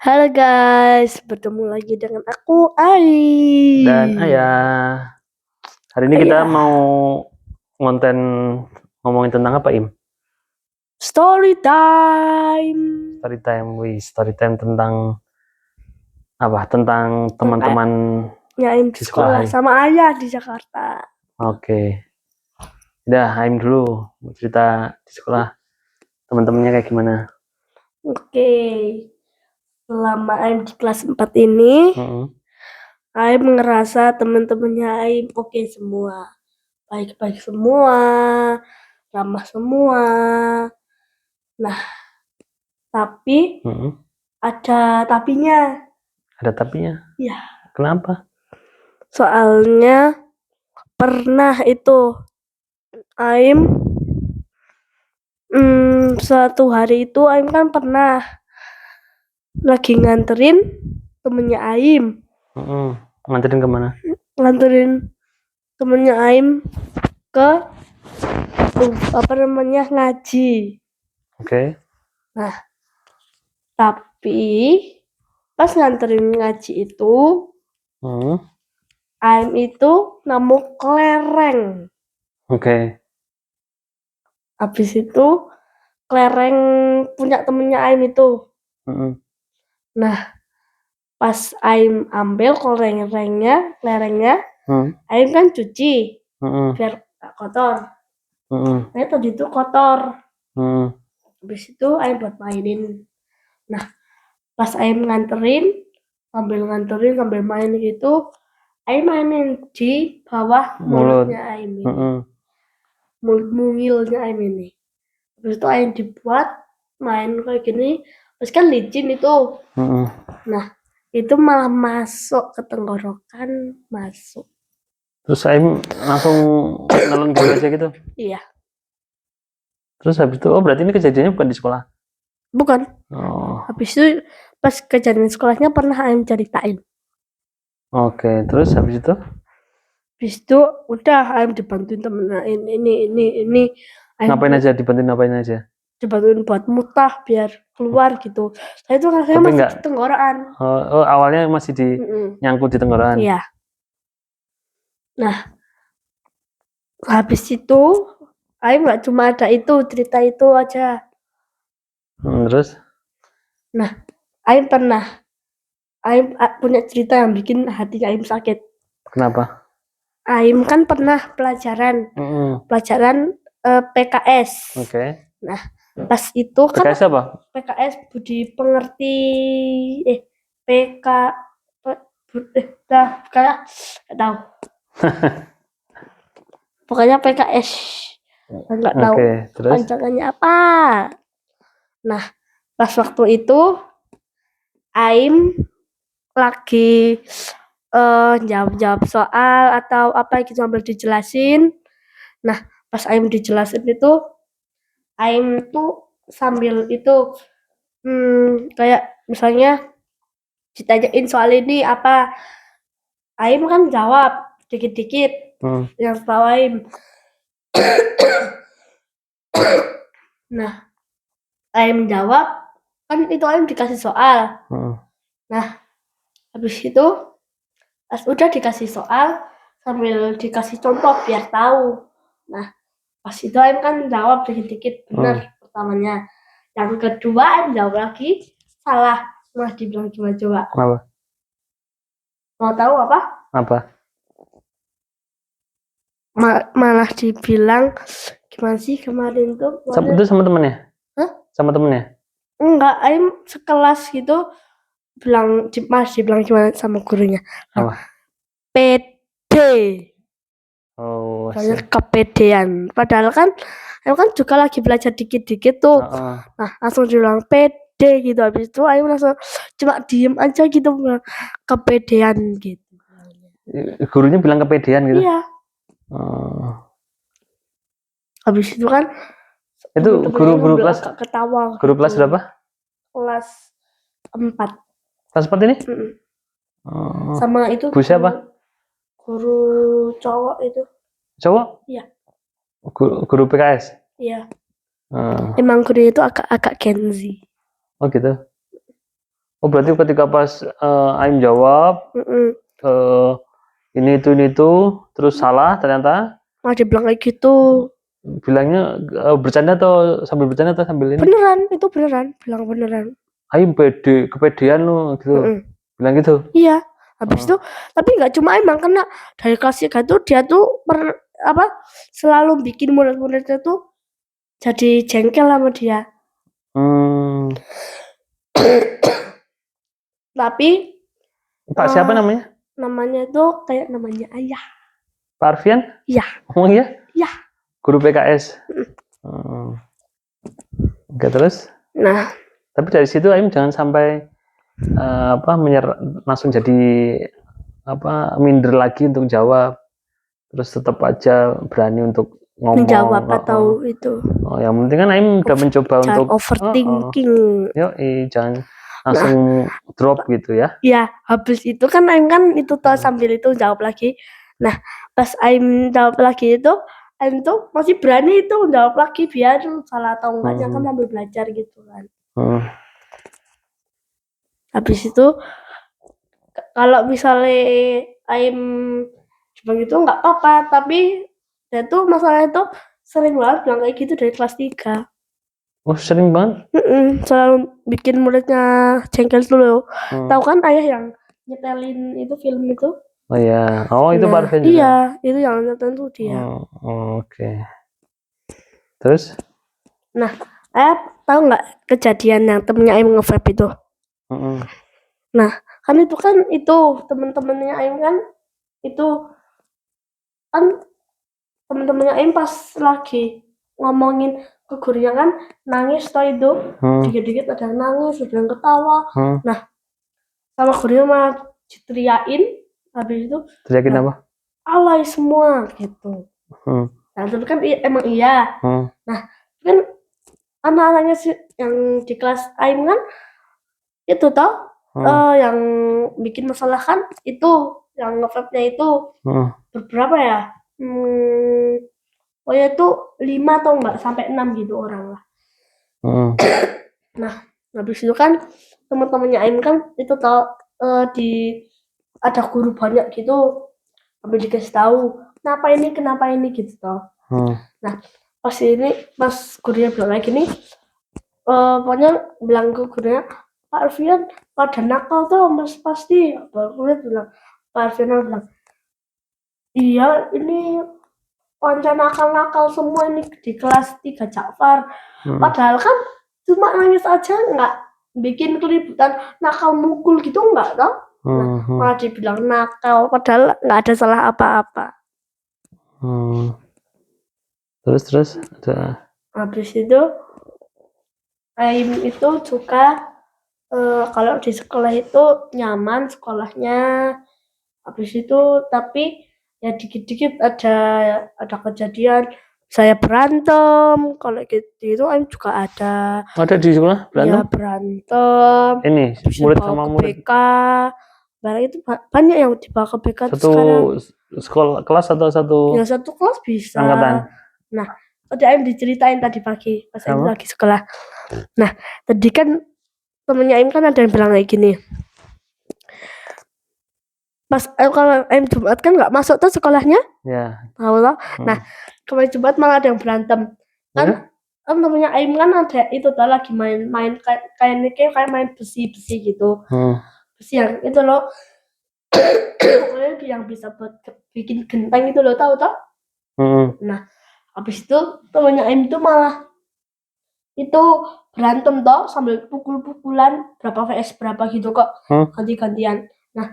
Halo guys, bertemu lagi dengan aku Ai. Dan Ayah. Hari ini kita Ayah. mau konten ngomongin tentang apa, Im? Story time. Story time tentang apa? Tentang teman-teman Nyaim di di sekolah sekolah. sama ayah di Jakarta. Oke. Udah, Aim dulu mau cerita di sekolah teman-temannya kayak gimana? Oke, selama Aim di kelas 4 ini, Aim ngerasa teman-temannya Aim oke semua. Baik-baik semua, ramah semua. Nah, tapi ada tapinya. Ada tapinya? Ya, Kenapa? soalnya pernah itu Aim suatu hari itu Aim kan pernah lagi nganterin temennya Aim, Nganterin kemana? nganterin temennya Aim ke ngaji. Oke. Nah, tapi pas nganterin ngaji itu Aim itu nemu kelereng. Oke. Habis itu kelereng punya temennya Aim itu. Nah, pas Aim ambil kelerengnya, Aim kan cuci biar gak kotor. Nah, tadi itu kotor. Habis itu Aim buat mainin. Nah, pas Aim sambil main gitu, Aim mainin di bawah mulutnya Aim ini. Mulut mungilnya Aim ini. Habis itu Aim dibuat main kayak gini, terus kan licin itu. Nah, itu malah masuk ke tenggorokan, masuk. Terus Aim langsung nelen gitu aja gitu? Iya. Terus habis itu, berarti ini kejadiannya bukan di sekolah? Bukan. Habis itu pas kejadian sekolahnya pernah Aim ceritain. Oke, terus habis itu? Habis itu udah Aim dibantuin temennya ini. Ngapain aja? Dibantuin aja? Dibantuin buat mutah biar keluar gitu. Saya itu rasanya Tapi masih enggak, di tenggorokan. awalnya masih nyangkut di tenggorokan. Iya. Nah, habis itu Aim nggak cuma ada itu cerita itu aja. Terus? Nah, Aim punya cerita yang bikin hati Aim sakit. Kenapa? Aim kan pernah pelajaran PKS. Oke. Nah, pas itu kan PKS apa? PKS budi pengerti PK kayak nggak tahu. Pokoknya PKS nggak tahu panjangannya apa. Nah, pas waktu itu Aim lagi jawab soal atau apa gitu sambil dijelasin. Nah, pas Aim dijelasin itu Aim tuh sambil itu kayak misalnya ditanyain soal ini apa, Aim kan jawab dikit-dikit yang tahu Aim. Nah, Aim jawab kan itu Aim dikasih soal. Nah, habis itu pas udah dikasih soal sambil dikasih contoh biar tahu. Nah, pas itu Aim kan jawab dikit-dikit benar pertamanya. Yang kedua Aim jawab lagi salah. Malah dibilang coba-coba. Apa? Mau tahu apa? Apa? Malah dibilang gimana sih kemarin tuh? Itu sama temennya? Hah? Sama temennya? Enggak, Aim sekelas gitu dibilang gimana sama gurunya? Apa? Pede. Oh, banyak kepedean. Padahal kan Aim kan juga lagi belajar dikit-dikit tuh. Nah, langsung dibilang pede gitu. Habis itu Aim langsung cuma diem aja gitu, kepedean gitu. Gurunya bilang kepedean gitu? Iya. Habis itu kan itu guru kelas ketawa. Guru kelas berapa? Kelas 4. Kelas 4 ini? Sama itu Bu siapa? Guru cowok itu. Cowok? Iya. Guru PKS? Iya. Emang gurunya itu agak Gen Z. Oh gitu. Oh berarti ketika pas Aim jawab ini itu terus salah ternyata Malah dibilang kayak gitu. bilangnya bercanda atau sambil bercanda atau sambil ini? Beneran, itu beneran, bilang beneran. Aim kepedean lu gitu. Bilang gitu. Iya, habis itu tapi nggak cuma emang kena dari kelas 3 tuh dia tuh selalu bikin murid-muridnya tuh jadi jengkel sama dia. Tapi Pak siapa namanya? namanya tuh kayak namanya ayah. Pak Arfian? Iya. Oh iya? Iya. Guru PKS. Oke, terus? Nah, tapi dari situ Aim jangan sampai langsung jadi minder lagi untuk jawab. Terus tetap aja berani untuk ngomong. menjawab atau itu. Oh, yang penting kan Aim udah mencoba untuk overthinking. Jangan langsung drop gitu ya. Ya, habis itu kan Aim kan itu tuh sambil itu jawab lagi. Nah, pas Aim jawab lagi itu, Aim tuh masih berani itu jawab lagi biar salah atau enggaknya kan sambil belajar gitu kan. Habis itu kalau misalnya Aim bilang gitu nggak apa-apa, tapi dia tuh masalah itu sering banget bilang kayak gitu dari kelas 3. Oh sering banget? Selalu bikin muridnya jengkel dulu. Tahu kan ayah yang nyetelin itu film itu? Oh iya, itu Pak Arfian juga? Iya, itu yang nyetelin tuh dia. Oke. Terus? Nah, ayah tahu nggak kejadian yang temennya Aim nge-vape itu? Nah, kan itu kan itu temen-temennya Aim kan itu kan temen-temennya Aim pas lagi ngomongin ke gurunya kan nangis toh itu dikit-dikit ada yang nangis ada yang ketawa. Nah sama gurunya malah diteriakin habis itu teriakin apa? alay semua gitu. Nah tapi kan emang iya. Nah kan anak-anaknya yang di kelas Aim kan itu toh yang bikin masalah kan itu yang nge-vape-nya itu berapa ya? Oh ya itu 5 atau enggak sampai 6 gitu orang lah. Nah, habis itu kan teman-temannya Aim kan itu tau ada guru banyak gitu, sampai dikasih tahu kenapa ini gitu tau. Nah, pas gurunya bilang kayak gini, pokoknya bilang ke gurunya, Pak Arfian pada nakal tuh mas pasti. Gurunya bilang, Pak Arfian bilang, iya ini konco nakal-nakal semua ini di kelas 3 Ja'far. Padahal kan cuma nangis aja nggak bikin keributan nakal mukul gitu nggak toh. Malah dibilang nakal padahal nggak ada salah apa-apa. Terus ada habis itu Aim itu suka kalau di sekolah itu nyaman sekolahnya. Habis itu tapi ya dikit-dikit ada kejadian saya berantem kalau gitu Aim juga ada di sekolah berantem? Ya berantem ini murid sama murid BK barang itu banyak yang dibawa ke BK satu sekolah kelas atau satu ya satu kelas bisa angkatan. Nah tadi Aim diceritain tadi pagi pas Aim lagi sekolah. Nah tadi kan temennya Aim kan ada yang bilang kayak gini, pas kalau Aim Jumat kan nggak masuk tuh sekolahnya ya tahu loh. Nah kemarin Jumat malah ada yang berantem kan namanya Aim kan ada itu tuh lagi main kayak main besi gitu. Besi yang itu loh yang bisa buat bikin genteng itu loh tahu toh. Nah habis itu temannya Aim itu malah itu berantem toh sambil pukul-pukulan berapa vs berapa gitu kok ganti-gantian. Nah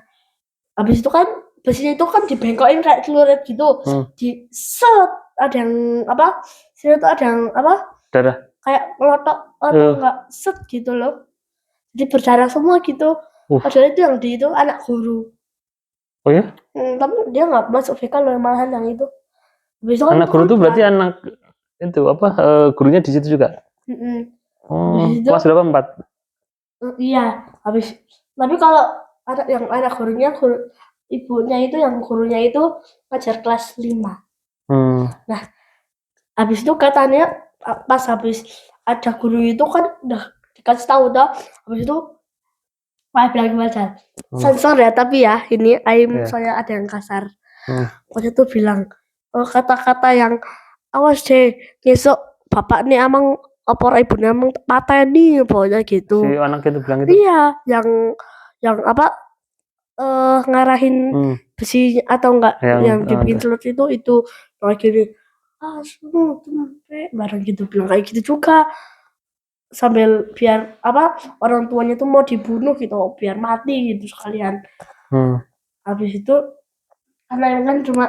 habis itu kan besinya itu kan dibengkokin kayak celurit gitu di set ada yang apa sini tuh ada yang apa darah kayak melotok atau enggak set gitu loh jadi berdarah semua gitu. Padahal itu yang di itu anak guru. Oh ya? Tapi dia nggak masuk VK loh malahan yang itu. Besok anak guru tuh berarti anak itu apa gurunya di situ juga? Kelas berapa 4? Iya habis tapi kalau ada yang anak gurunya ibunya itu yang gurunya itu ngajar kelas 5. Nah habis itu katanya pas habis ada guru itu kan udah dikasih tahu dah habis itu Pak bilang gimana? Hmm. Sensor ya, tapi ya ini Aim Iya. saya ada yang kasar. Hmm. Waktu itu bilang kata-kata yang awas deh besok bapak nih emang apa ibunya emang pateni pokoknya Si gitu. anak itu bilang gitu. Iya, yang apa ngarahin besi atau enggak yang dibikin celut itu kayak gini. Barang gitu bilang kayak gitu juga. Sambil biar apa orang tuanya tuh mau dibunuh gitu biar mati gitu sekalian. Habis itu karena kan cuma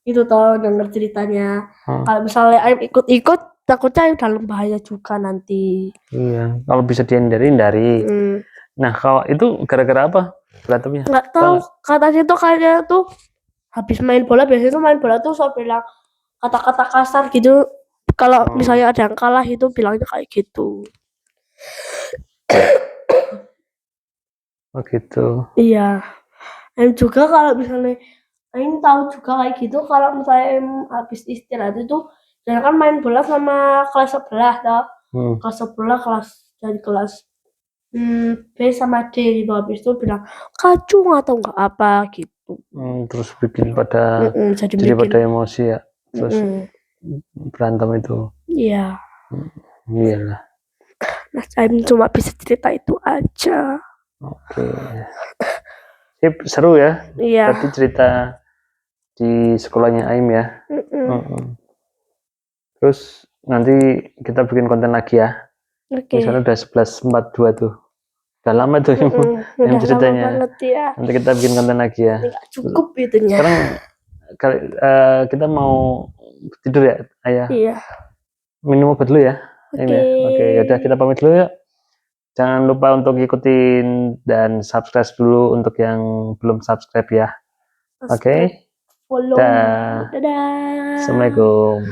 itu toh denger ceritanya. Kalau misalnya Aim ikut-ikut takutnya Aim dalam bahaya juga nanti. Iya, kalau bisa dihindari. Nah, kalau itu gara-gara apa berantemnya? Nggak tahu, katanya tuh kayaknya tuh habis main bola, biasanya tuh main bola tuh so bilang kata-kata kasar gitu. Kalau misalnya ada yang kalah itu bilangnya kayak gitu. Oh gitu. Iya. Aim juga kalau misalnya Aim tahu juga kayak gitu kalau misalnya Aim habis istirahat itu jangan kan main bola sama kelas sebelah toh. Kelas sebelah dari kelas B sama D gitu, habis itu bilang kacung atau enggak apa gitu. Terus bikin pada jadi pada emosi ya, terus berantem itu. Iya. Iyalah. Nah, saya cuma bisa cerita itu aja. Oke. Sip, seru ya. Iya. Tadi cerita di sekolahnya Aim ya. Terus nanti kita bikin konten lagi ya. Misalnya udah 11.42 tuh. Udah lama tuh yang ceritanya. Lama banget ya. Nanti kita bikin konten lagi ya. Nggak cukup itunya. Sekarang kita mau tidur ya, Ayah? Iya. Minum obat dulu ya. Oke, yaudah kita pamit dulu ya. Jangan lupa untuk ikutin dan subscribe dulu untuk yang belum subscribe ya. Oke. Dadah. Assalamualaikum.